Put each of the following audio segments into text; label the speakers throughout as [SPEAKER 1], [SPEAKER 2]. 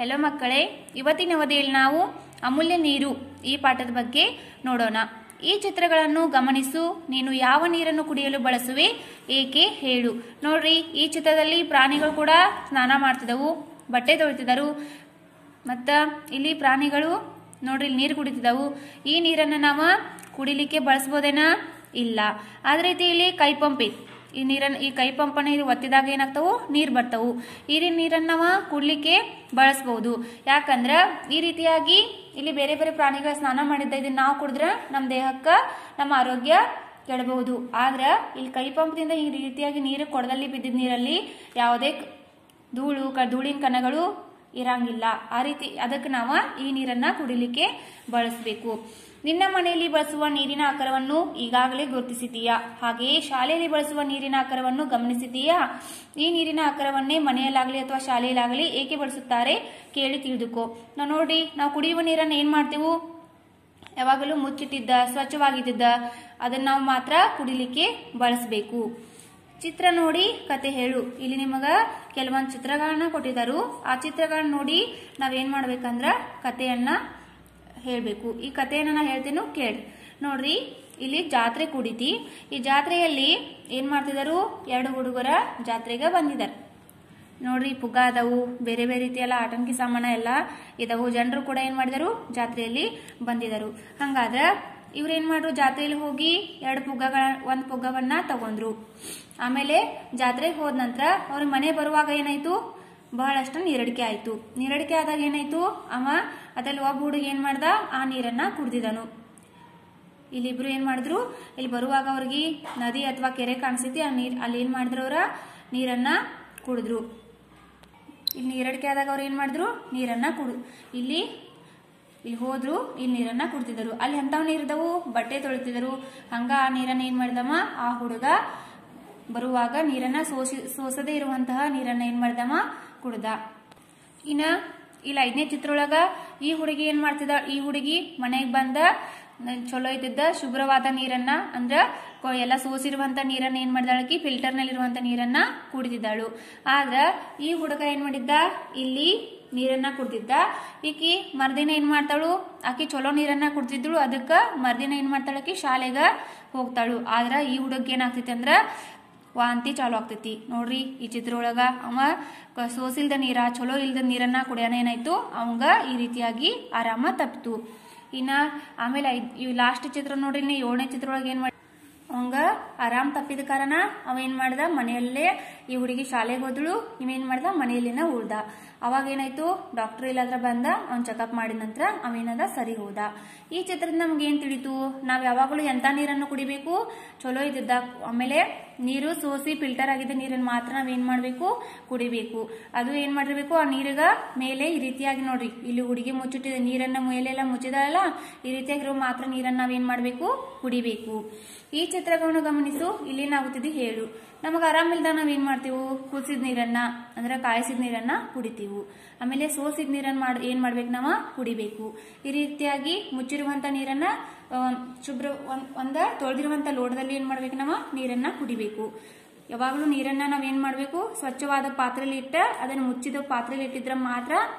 [SPEAKER 1] Hello ಮಕ್ಕಳೇ, ಇವತ್ತಿನ ಅವಧಿಯಲ್ಲಿ ನಾವು ಅಮೂಲ್ಯ ನೀರು ಈ ಪಾಠದ ಬಗ್ಗೆ ನೋಡೋಣ. ಈ ಚಿತ್ರಗಳನ್ನು ಗಮನಿಸು. ನೀನು ಯಾವ ನೀರನ್ನು ಕುಡಿಯಲು ಬಳಸುವೆ, ಏಕೆ ಹೇಳು. ನೋಡ್ರಿ, ಈ ಚಿತ್ರದಲ್ಲಿ ಪ್ರಾಣಿಗಳು ಕೂಡ ಸ್ನಾನ ಮಾಡ್ತಿದ್ದವು, ಬಟ್ಟೆ ತೊಳಿತಿದ್ದರು. ಮತ್ತು ಇಲ್ಲಿ ಪ್ರಾಣಿಗಳು ನೋಡ್ರಿ ನೀರು ಕುಡಿತಿದ್ದವು. ಈ ನೀರನ್ನು ನಾವು ಕುಡಿಲಿಕ್ಕೆ ಬಳಸ್ಬೋದೇನಾ? ಇಲ್ಲ. ಅದೇ ರೀತಿ ಇಲ್ಲಿ ಕೈ ಪಂಪ್ ಐತಿ. ಈ ಕೈ ಪಂಪನ್ನು ಇದು ಒತ್ತಿದಾಗ ಏನಾಗ್ತಾವು? ನೀರು ಬರ್ತಾವು. ಈ ನೀರನ್ನು ನಾವು ಕುಡ್ಲಿಕ್ಕೆ ಬಳಸ್ಬಹುದು. ಯಾಕಂದ್ರೆ ಈ ರೀತಿಯಾಗಿ ಇಲ್ಲಿ ಬೇರೆ ಬೇರೆ ಪ್ರಾಣಿಗಳ ಸ್ನಾನ ಮಾಡಿದ್ದ ಇದನ್ನ ನಾವು ಕುಡಿದ್ರೆ ನಮ್ಮ ದೇಹಕ್ಕೆ ನಮ್ಮ ಆರೋಗ್ಯ ಕೆಡಬಹುದು. ಆದ್ರೆ ಇಲ್ಲಿ ಕೈ ಪಂಪ್ದಿಂದ ಈ ರೀತಿಯಾಗಿ ನೀರು ಕೊಡದಲ್ಲಿ ಬಿದ್ದಿದ್ದ ನೀರಲ್ಲಿ ಯಾವುದೇ ಧೂಳಿನ ಕಣಗಳು ಇರಂಗಿಲ್ಲ. ಆ ರೀತಿ ಅದಕ್ಕೆ ನಾವು ಈ ನೀರನ್ನ ಕುಡಿಲಿಕ್ಕೆ ಬಳಸಬೇಕು. ನಿನ್ನ ಮನೆಯಲ್ಲಿ ಬಳಸುವ ನೀರಿನ ಆಕಾರವನ್ನು ಈಗಾಗಲೇ ಗುರುತಿಸಿದೀಯಾ? ಹಾಗೆಯೇ ಶಾಲೆಯಲ್ಲಿ ಬಳಸುವ ನೀರಿನ ಆಕಾರವನ್ನು ಗಮನಿಸಿದೀಯಾ? ಈ ನೀರಿನ ಆಕಾರವನ್ನೇ ಮನೆಯಲ್ಲಾಗಲಿ ಅಥವಾ ಶಾಲೆಯಲ್ಲಾಗಲಿ ಏಕೆ ಬಳಸುತ್ತಾರೆ ಕೇಳಿ ತಿಳಿದುಕೋ. ನೋಡಿ, ನಾವು ಕುಡಿಯುವ ನೀರನ್ನು ಏನ್ ಮಾಡ್ತೇವೆ? ಯಾವಾಗಲೂ ಮುಚ್ಚಿಟ್ಟಿದ್ದ, ಸ್ವಚ್ಛವಾಗಿದ್ದ ಅದನ್ನ ನಾವು ಮಾತ್ರ ಕುಡಿಲಿಕ್ಕೆ ಬಳಸಬೇಕು. ಚಿತ್ರ ನೋಡಿ ಕತೆ ಹೇಳು. ಇಲ್ಲಿ ನಿಮಗ ಕೆಲವೊಂದು ಚಿತ್ರಗಳನ್ನ ಕೊಟ್ಟಿದ್ದಾರೆ. ಆ ಚಿತ್ರಗಳನ್ನ ನೋಡಿ ನಾವೇನ್ ಮಾಡ್ಬೇಕಂದ್ರ ಕತೆಯನ್ನ ಹೇಳ್ಬೇಕು. ಈ ಕಥೆಯನ್ನ ನಾ ಹೇಳ್ತೇನೆ, ಕೇಳಿ. ನೋಡ್ರಿ, ಇಲ್ಲಿ ಜಾತ್ರೆ ಕುಡಿತಿ. ಈ ಜಾತ್ರೆಯಲ್ಲಿ ಏನ್ ಮಾಡ್ತಿದಾರು? 2 ಹುಡುಗರ ಜಾತ್ರೆಗೆ ಬಂದಿದ್ದಾರೆ. ನೋಡ್ರಿ, ಪುಗ್ಗ ಅದಾವು, ಬೇರೆ ಬೇರೆ ರೀತಿಯೆಲ್ಲ ಆಟಂಕಿ ಸಾಮಾನ ಎಲ್ಲ ಇದಾವು. ಜನರು ಕೂಡ ಏನ್ ಮಾಡಿದಾರು? ಜಾತ್ರೆಯಲ್ಲಿ ಬಂದಿದರು. ಹಂಗಾದ್ರ ಇವ್ರು ಏನ್ ಮಾಡ್ರು? ಜಾತ್ರೆಯಲ್ಲಿ ಹೋಗಿ 1 ಪುಗ್ಗವನ್ನ ತಗೊಂಡ್ರು. ಆಮೇಲೆ ಜಾತ್ರೆಗೆ ಹೋದ ನಂತರ ಅವ್ರ ಮನೆ ಬರುವಾಗ ಏನಾಯ್ತು? ಬಹಳಷ್ಟು ನೀರಡಿಕೆ ಆಯ್ತು. ನೀರಡಿಕೆ ಆದಾಗ ಏನಾಯ್ತು? ಅದ್ರಲ್ಲಿ ಒಬ್ಬ ಹುಡುಗ ಏನ್ ಮಾಡ್ದ? ಆ ನೀರನ್ನ ಕುಡ್ದಿದನು. ಇಲ್ಲಿಬ್ರು ಏನ್ ಮಾಡಿದ್ರು? ಇಲ್ಲಿ ಬರುವಾಗ ಅವ್ರಿಗೆ ನದಿ ಅಥವಾ ಕೆರೆ ಕಾಣಿಸ್ತೈತಿ. ಅಲ್ಲಿ ಏನ್ ಮಾಡಿದ್ರು? ಅವ್ರ ನೀರನ್ನ ಕುಡಿದ್ರು. ಇಲ್ಲಿ ನೀರಡಿಕೆ ಆದಾಗ ಅವ್ರು ಏನ್ ಮಾಡಿದ್ರು? ನೀರನ್ನ ಇಲ್ಲಿ ಹೋದ್ರು, ಇಲ್ಲಿ ನೀರನ್ನ ಕುಡ್ತಿದ್ರು. ಅಲ್ಲಿ ಎಂತಾವ್ ನೀರಿದವು? ಬಟ್ಟೆ ತೊಳಿತಿದ್ರು. ಹಂಗ ಆ ನೀರನ್ನ ಏನ್ ಮಾಡಿದಮ್ಮ? ಆ ಹುಡುಗ ಬರುವಾಗ ನೀರನ್ನ ಸೋಸದೇ ಇರುವಂತಹ ನೀರನ್ನ ಏನ್ ಮಾಡ್ದಮ್ಮ? ಕುಡ್ದ. ಇನ್ನ ಇಲ್ಲಿ 5ನೇ ಚಿತ್ರೊಳಗ ಈ ಹುಡುಗಿ ಏನ್ ಮಾಡ್ತಿದ್ದ? ಈ ಹುಡುಗಿ ಮನೆಗೆ ಬಂದ ಚಲೋ ಇದ್ದಿದ್ದ ಶುಭ್ರವಾದ ನೀರನ್ನ, ಅಂದ್ರ ಎಲ್ಲ ಸೋಸಿರುವಂತ ನೀರನ್ನ ಏನ್ ಮಾಡಿದಾಳಕಿ? ಫಿಲ್ಟರ್ ನಲ್ಲಿರುವಂತ ನೀರನ್ನ ಕುಡಿದಿದ್ದಾಳು. ಆದ್ರ ಈ ಹುಡುಗ ಏನ್ ಮಾಡಿದ್ದ? ಇಲ್ಲಿ ನೀರನ್ನ ಕುಡ್ದಿದ್ದ. ಈಕಿ ಮರ್ದಿನ ಏನ್ ಮಾಡ್ತಾಳು? ಆಕಿ ಚಲೋ ನೀರನ್ನ ಕುಡ್ತಿದ್ಳು. ಅದಕ್ಕ ಮರ್ದಿನ ಏನ್ ಮಾಡ್ತಾಳಕಿ? ಶಾಲೆಗ ಹೋಗ್ತಾಳು. ಆದ್ರ ಈ ಹುಡುಗ ಏನಾಗ್ತೈತಿ ಅಂದ್ರ ವಾಂತಿ ಚಾಲು ಆಗ್ತೈತಿ. ನೋಡ್ರಿ, ಈ ಚಿತ್ರ ಒಳಗ ಸೋಸಿಲ್ದ ನೀರ, ಚಲೋ ಇಲ್ದ ನೀರನ್ನ ಕುಡಿಯೋಣ ಏನಾಯ್ತು? ಅವಂಗ ಈ ರೀತಿಯಾಗಿ ಆರಾಮ ತಪ್ಪಿತು. ಇನ್ನ ಆಮೇಲೆ ಈ ಲಾಸ್ಟ್ ಚಿತ್ರ ನೋಡ್ರಿ, 7ನೇ ಚಿತ್ರ ಒಳಗೆ ಏನ್ ಮಾಡಿ ಅವಂಗ ಆರಾಮ್ ತಪ್ಪಿದ ಕಾರಣ ಅವ ಏನ್ ಮಾಡ್ದ? ಮನೆಯಲ್ಲೇ ಈ ಹುಡುಗಿ ಶಾಲೆಗೆ ಹೋದಳು, ಇವೇನ್ ಮಾಡ್ದ? ಮನೆಯಲ್ಲಿನ ಉಳ್ದ. ಅವಾಗ ಏನಾಯ್ತು? ಡಾಕ್ಟರ್ ಇಲ್ಲಾದ್ರ ಬಂದ, ಅವ್ನ್ ಚೆಕಪ್ ಮಾಡಿದ ನಂತರ ಅವೇನದ ಸರಿ ಹೋದ. ಈ ಚಿತ್ರದಿಂದ ನಮ್ಗೆ ಏನ್ ತಿಳಿತು? ನಾವ್ ಯಾವಾಗಲೂ ಎಂತ ನೀರನ್ನು ಕುಡಿಬೇಕು? ಚಲೋ ಇದ್ದಿದ್ದ, ಆಮೇಲೆ ನೀರು ಸೋಸಿ ಫಿಲ್ಟರ್ ಆಗಿದ್ದ ನೀರನ್ನು ಮಾತ್ರ ನಾವೇನ್ ಮಾಡ್ಬೇಕು? ಕುಡಿಬೇಕು. ಅದು ಏನ್ ಮಾಡಿರ್ಬೇಕು? ಆ ನೀರಿಗ ಮೇಲೆ ಈ ರೀತಿಯಾಗಿ ನೋಡ್ರಿ, ಇಲ್ಲಿ ಹುಡುಗಿ ಮುಚ್ಚಿಟ್ಟಿದ ನೀರನ್ನ ಮೇಲೆಲ್ಲ ಮುಚ್ಚಿದಲ್ಲ, ಈ ರೀತಿಯಾಗಿರೋ ಮಾತ್ರ ನೀರನ್ನ ನಾವೇನ್ ಮಾಡ್ಬೇಕು? ಕುಡಿಬೇಕು. ಈ ಚಿತ್ರಗಳನ್ನು ಗಮನಿಸು. ಇಲ್ಲೇನಾಗುತ್ತಿದೆ ಹೇಳು. ನಮಗ ಆರಾಮಿಲ್ದಾಗ ನಾವೇನ್ ಮಾಡ್ತೀವಿ? ಕುದಿಸಿದ ನೀರನ್ನ ಅಂದ್ರೆ ಕಾಯಿಸಿದ ನೀರನ್ನ ಕುಡಿತೀವಿ. ಆಮೇಲೆ ಸೋಸಿದ ನೀರನ್ನ ಏನ್ ಮಾಡ್ಬೇಕು? ನಾವು ಕುಡಿಬೇಕು. ಈ ರೀತಿಯಾಗಿ ಮುಚ್ಚಿರುವಂತ ನೀರನ್ನ ತೊಳೆದಿರುವಂತ ಲೋಟದಲ್ಲಿ ಏನ್ ಮಾಡ್ಬೇಕು? ನಾವು ನೀರನ್ನ ಕುಡಿಬೇಕು. ಯಾವಾಗಲೂ ನೀರನ್ನ ನಾವೇನ್ ಮಾಡ್ಬೇಕು? ಸ್ವಚ್ಛವಾದ ಪಾತ್ರೆಯಲ್ಲಿ ಇಟ್ಟ, ಅದನ್ನ ಮುಚ್ಚಿದ ಪಾತ್ರೆಯಲ್ಲಿ ಇಟ್ಟಿದ್ರೆ ಮಾತ್ರ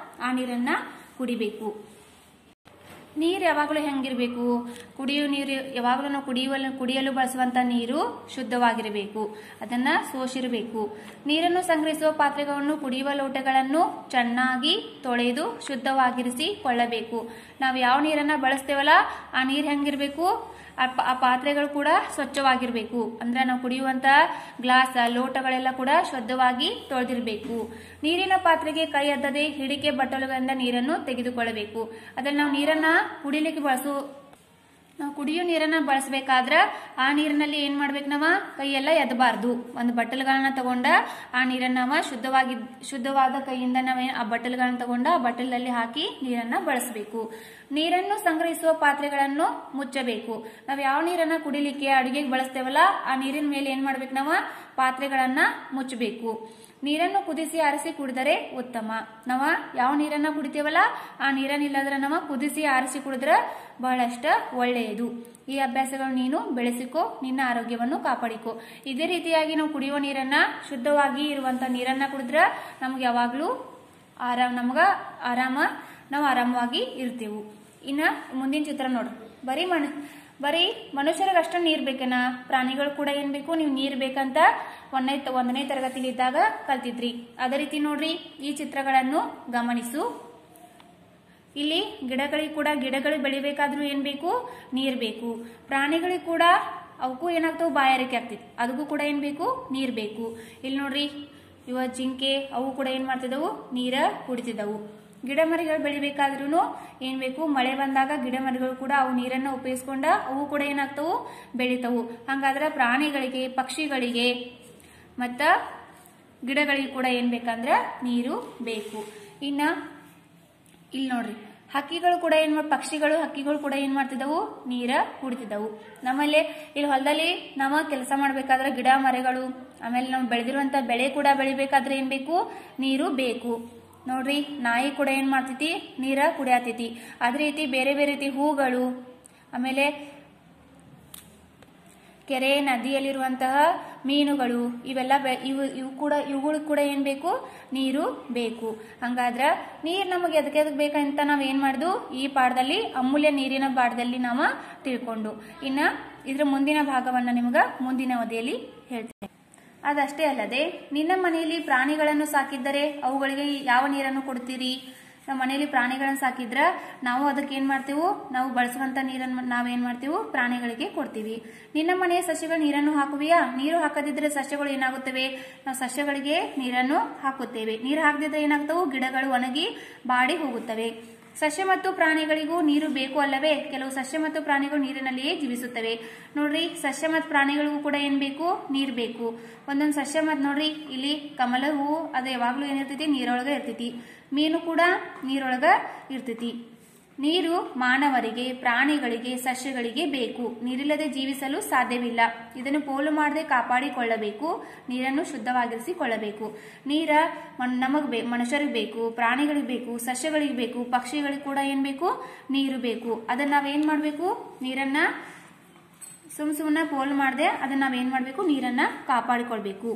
[SPEAKER 1] ಆ ನೀರನ್ನ ಕುಡಿಬೇಕು. ನೀರು ಯಾವಾಗಲೂ ಹೆಂಗಿರ್ಬೇಕು? ಕುಡಿಯುವ ನೀರು ಯಾವಾಗಲೂ ನಾವು ಕುಡಿಯಲು ಬಳಸುವಂತ ನೀರು ಶುದ್ಧವಾಗಿರಬೇಕು, ಅದನ್ನ ಸೋಸಿರಬೇಕು. ನೀರನ್ನು ಸಂಗ್ರಹಿಸುವ ಪಾತ್ರೆಗಳನ್ನು, ಕುಡಿಯುವ ಲೋಟಗಳನ್ನು ಚೆನ್ನಾಗಿ ತೊಳೆದು ಶುದ್ಧವಾಗಿರಿಸಿ ಕೊಳ್ಳಬೇಕು. ನಾವು ಯಾವ ನೀರನ್ನ ಬಳಸ್ತೇವಲ್ಲ ಆ ನೀರು ಹೆಂಗಿರ್ಬೇಕು? ಆ ಪಾತ್ರೆಗಳು ಕೂಡ ಸ್ವಚ್ಛವಾಗಿರ್ಬೇಕು. ಅಂದ್ರೆ ನಾವು ಕುಡಿಯುವಂತ ಗ್ಲಾಸ್, ಲೋಟಗಳೆಲ್ಲ ಕೂಡ ಶುದ್ಧವಾಗಿ ತೊಳೆದಿರಬೇಕು. ನೀರಿನ ಪಾತ್ರೆಗೆ ಕೈ ಅದ್ದದೆ ಹಿಡಿಕೆ ಬಟ್ಟಲುಗಳಿಂದ ನೀರನ್ನು ತೆಗೆದುಕೊಳ್ಳಬೇಕು. ಅದನ್ನ ನಾವು ನೀರನ್ನ ಕುಡಿಲಿಕ್ಕೆ ನಾವು ಕುಡಿಯೋ ನೀರನ್ನ ಬಳಸಬೇಕಾದ್ರ ಆ ನೀರಿನಲ್ಲಿ ಏನ್ ಮಾಡ್ಬೇಕು? ನಾವ ಕೈಯೆಲ್ಲ ಎದ್ದಬಾರ್ದು. ಒಂದು ಬಟ್ಟಲುಗಳನ್ನ ತಗೊಂಡ ಆ ನೀರನ್ನ ನಾವ ಶುದ್ಧವಾದ ಕೈಯಿಂದ ಆ ಬಟ್ಟಲುಗಳನ್ನ ತಗೊಂಡ ಆ ಬಟ್ಟಲಲ್ಲಿ ಹಾಕಿ ನೀರನ್ನ ಬಳಸಬೇಕು. ನೀರನ್ನು ಸಂಗ್ರಹಿಸುವ ಪಾತ್ರೆಗಳನ್ನು ಮುಚ್ಚಬೇಕು. ನಾವ್ ಯಾವ ನೀರನ್ನ ಕುಡಿಲಿಕ್ಕೆ ಅಡುಗೆಗೆ ಬಳಸ್ತೇವಲ್ಲ ಆ ನೀರಿನ ಮೇಲೆ ಏನ್ ಮಾಡ್ಬೇಕು? ನಾವ ಪಾತ್ರೆಗಳನ್ನ ಮುಚ್ಚಬೇಕು. ನೀರನ್ನು ಕುದಿಸಿ ಆರಿಸಿ ಕುಡಿದರೆ ಉತ್ತಮ. ನಾವ ಯಾವ ನೀರನ್ನ ಕುಡಿತೇವಲ್ಲ ಆ ನೀರನ್ನಿಲ್ಲದ್ರೆ ನಾವು ಕುದಿಸಿ ಆರಿಸಿ ಕುಡಿದ್ರೆ ಬಹಳಷ್ಟ ಒಳ್ಳೆಯದು. ಈ ಅಭ್ಯಾಸಗಳನ್ನು ನೀನು ಬೆಳೆಸಿಕೋ, ನಿನ್ನ ಆರೋಗ್ಯವನ್ನು ಕಾಪಾಡಿಕೋ. ಇದೇ ರೀತಿಯಾಗಿ ನಾವು ಕುಡಿಯುವ ನೀರನ್ನ, ಶುದ್ಧವಾಗಿ ಇರುವಂತ ನೀರನ್ನ ಕುಡಿದ್ರೆ ನಮ್ಗೆ ಯಾವಾಗ್ಲೂ ನಾವು ಆರಾಮವಾಗಿ ಇರ್ತೇವೆ. ಇನ್ನು ಮುಂದಿನ ಚಿತ್ರ ನೋಡ್ರಿ. ಬರೀ ಮನುಷ್ಯರಿಗೆ ಅಷ್ಟ ನೀರು ಬೇಕೇನ? ಪ್ರಾಣಿಗಳು ಕೂಡ ಏನ್ ಬೇಕು? ನೀವು ನೀರು ಬೇಕಂತ ಒಂದನೇ ತರಗತಿಲಿ ಇದ್ದಾಗ ಕಲ್ತಿದ್ರಿ. ಅದೇ ರೀತಿ ನೋಡ್ರಿ, ಈ ಚಿತ್ರಗಳನ್ನು ಗಮನಿಸು. ಇಲ್ಲಿ ಗಿಡಗಳಿಗೆ ಬೆಳಿಬೇಕಾದ್ರೂ ಏನ್ ಬೇಕು? ನೀರ್ ಬೇಕು. ಪ್ರಾಣಿಗಳಿಗೆ ಕೂಡ ಅವಕ್ಕೂ ಏನಾಗ್ತಾವ? ಬಾಯಾರಿಕೆ ಆಗ್ತೈತಿ. ಅದಕ್ಕೂ ಕೂಡ ಏನ್ ಬೇಕು? ನೀರ್ ಬೇಕು. ಇಲ್ಲಿ ನೋಡ್ರಿ, ಜಿಂಕೆ ಅವು ಕೂಡ ಏನ್ ಮಾಡ್ತಿದವು? ನೀರ ಕುಡಿತಿದ್ದವು. ಗಿಡ ಮರಿಗಳು ಬೆಳಿಬೇಕಾದ್ರೂ ಏನ್ ಬೇಕು? ಮಳೆ ಬಂದಾಗ ಗಿಡ ಮರಿಗಳು ಕೂಡ ಅವು ನೀರನ್ನ ಉಪಯೋಗಿಸ್ಕೊಂಡ ಅವು ಕೂಡ ಏನಾಗ್ತವು? ಬೆಳಿತಾವು. ಹಂಗಾದ್ರೆ ಪ್ರಾಣಿಗಳಿಗೆ, ಪಕ್ಷಿಗಳಿಗೆ ಮತ್ತ ಗಿಡಗಳಿಗೆ ಕೂಡ ಏನ್ ಬೇಕಂದ್ರ ನೀರು ಬೇಕು. ಇನ್ನ ಇಲ್ಲಿ ನೋಡ್ರಿ, ಪಕ್ಷಿಗಳು ಹಕ್ಕಿಗಳು ಕೂಡ ಏನ್ ಮಾಡ್ತಿದ್ದವು? ನೀರ ಕುಡಿತಿದ್ದವು. ನಮ್ಮಲ್ಲಿ ಇಲ್ಲಿ ಹೊಲದಲ್ಲಿ ನಾವು ಕೆಲಸ ಮಾಡ್ಬೇಕಾದ್ರೆ ಗಿಡ ಮರಗಳು, ಆಮೇಲೆ ನಾವು ಬೆಳೆದಿರುವಂತ ಬೆಳೆ ಕೂಡ ಬೆಳಿಬೇಕಾದ್ರೆ ಏನ್ ಬೇಕು? ನೀರು ಬೇಕು. ನೋಡ್ರಿ, ನಾಯಿ ಕೂಡ ಏನ್ ಮಾಡ್ತೈತಿ? ನೀರ ಕುಡಿಯತೈತಿ. ಅದೇ ರೀತಿ ಬೇರೆ ಬೇರೆ ರೀತಿ ಹೂಗಳು, ಆಮೇಲೆ ಕೆರೆ ನದಿಯಲ್ಲಿರುವಂತಹ ಮೀನುಗಳು, ಇವುಗಳು ಕೂಡ ಏನ್ ಬೇಕು? ನೀರು ಬೇಕು. ಹಂಗಾದ್ರ ನೀರ್ ನಮಗೆ ಎದಕ್ಕೆ ಬೇಕಂತ ನಾವ್ ಏನ್ ಮಾಡುದು? ಈ ಪಾಠದಲ್ಲಿ ಅಮೂಲ್ಯ ನೀರಿನ ಪಾಠದಲ್ಲಿ ನಾವು ತಿಳ್ಕೊಂಡು, ಇನ್ನ ಇದ್ರ ಮುಂದಿನ ಭಾಗವನ್ನ ನಿಮಗ ಮುಂದಿನ ಅವಧಿಯಲ್ಲಿ ಹೇಳ್ತೇನೆ. ಅದಷ್ಟೇ ಅಲ್ಲದೆ, ನಿನ್ನ ಮನೆಯಲ್ಲಿ ಪ್ರಾಣಿಗಳನ್ನು ಸಾಕಿದ್ದರೆ ಅವುಗಳಿಗೆ ಯಾವ ನೀರನ್ನು ಕೊಡ್ತೀರಿ? ನಮ್ಮ ಮನೆಯಲ್ಲಿ ಪ್ರಾಣಿಗಳನ್ನು ಸಾಕಿದ್ರ ನಾವು ಅದಕ್ಕೆ ಏನ್ ಮಾಡ್ತೀವಿ? ನಾವು ಬಳಸುವಂತ ನೀರನ್ನು ನಾವೇನ್ ಮಾಡ್ತೀವಿ? ಪ್ರಾಣಿಗಳಿಗೆ ಕೊಡ್ತೀವಿ. ನಿನ್ನ ಮನೆಯ ಸಸ್ಯಗಳು ನೀರನ್ನು ಹಾಕುವಿಯಾ? ನೀರು ಹಾಕದಿದ್ರೆ ಸಸ್ಯಗಳು ಏನಾಗುತ್ತವೆ? ನಾವು ಸಸ್ಯಗಳಿಗೆ ನೀರನ್ನು ಹಾಕುತ್ತೇವೆ. ನೀರು ಹಾಕದಿದ್ರೆ ಏನಾಗ್ತವು? ಗಿಡಗಳು ಒಣಗಿ ಬಾಡಿ ಹೋಗುತ್ತವೆ. ಸಸ್ಯ ಮತ್ತು ಪ್ರಾಣಿಗಳಿಗೂ ನೀರು ಬೇಕು ಅಲ್ಲವೇ? ಕೆಲವು ಸಸ್ಯ ಮತ್ತು ಪ್ರಾಣಿಗಳು ನೀರಿನಲ್ಲಿಯೇ ಜೀವಿಸುತ್ತವೆ. ನೋಡ್ರಿ, ಸಸ್ಯ ಮತ್ತು ಪ್ರಾಣಿಗಳಿಗೂ ಕೂಡ ಏನ್ ಬೇಕು? ನೀರ್ ಬೇಕು. ಒಂದೊಂದು ಸಸ್ಯ ಮತ್ ನೋಡ್ರಿ, ಇಲ್ಲಿ ಕಮಲ ಹೂವು ಅದು ಯಾವಾಗ್ಲೂ ಏನಿರ್ತೈತಿ? ನೀರೊಳಗ ಇರ್ತೈತಿ. ಮೀನು ಕೂಡ ನೀರೊಳಗ ಇರ್ತೈತಿ. ನೀರು ಮಾನವರಿಗೆ, ಪ್ರಾಣಿಗಳಿಗೆ, ಸಸ್ಯಗಳಿಗೆ ಬೇಕು. ನೀರಿಲ್ಲದೆ ಜೀವಿಸಲು ಸಾಧ್ಯವಿಲ್ಲ. ಇದನ್ನು ಪೋಲು ಮಾಡದೆ ಕಾಪಾಡಿಕೊಳ್ಳಬೇಕು. ನೀರನ್ನು ಶುದ್ಧವಾಗಿರಿಸಿಕೊಳ್ಳಬೇಕು. ನೀರ ಮನುಷ್ಯರಿಗೆ ಬೇಕು, ಪ್ರಾಣಿಗಳಿಗೆ ಬೇಕು, ಸಸ್ಯಗಳಿಗೆ ಬೇಕು, ಪಕ್ಷಿಗಳಿಗೆ ಕೂಡ ಏನ್ ಬೇಕು? ನೀರು ಬೇಕು. ಅದನ್ನ ನಾವೇನ್ ಮಾಡ್ಬೇಕು? ನೀರನ್ನ ಸುಮ್ಮನೆ ಪೋಲು ಮಾಡದೆ ಅದನ್ನ ನಾವೇನ್ ಮಾಡ್ಬೇಕು? ನೀರನ್ನ ಕಾಪಾಡಿಕೊಳ್ಬೇಕು.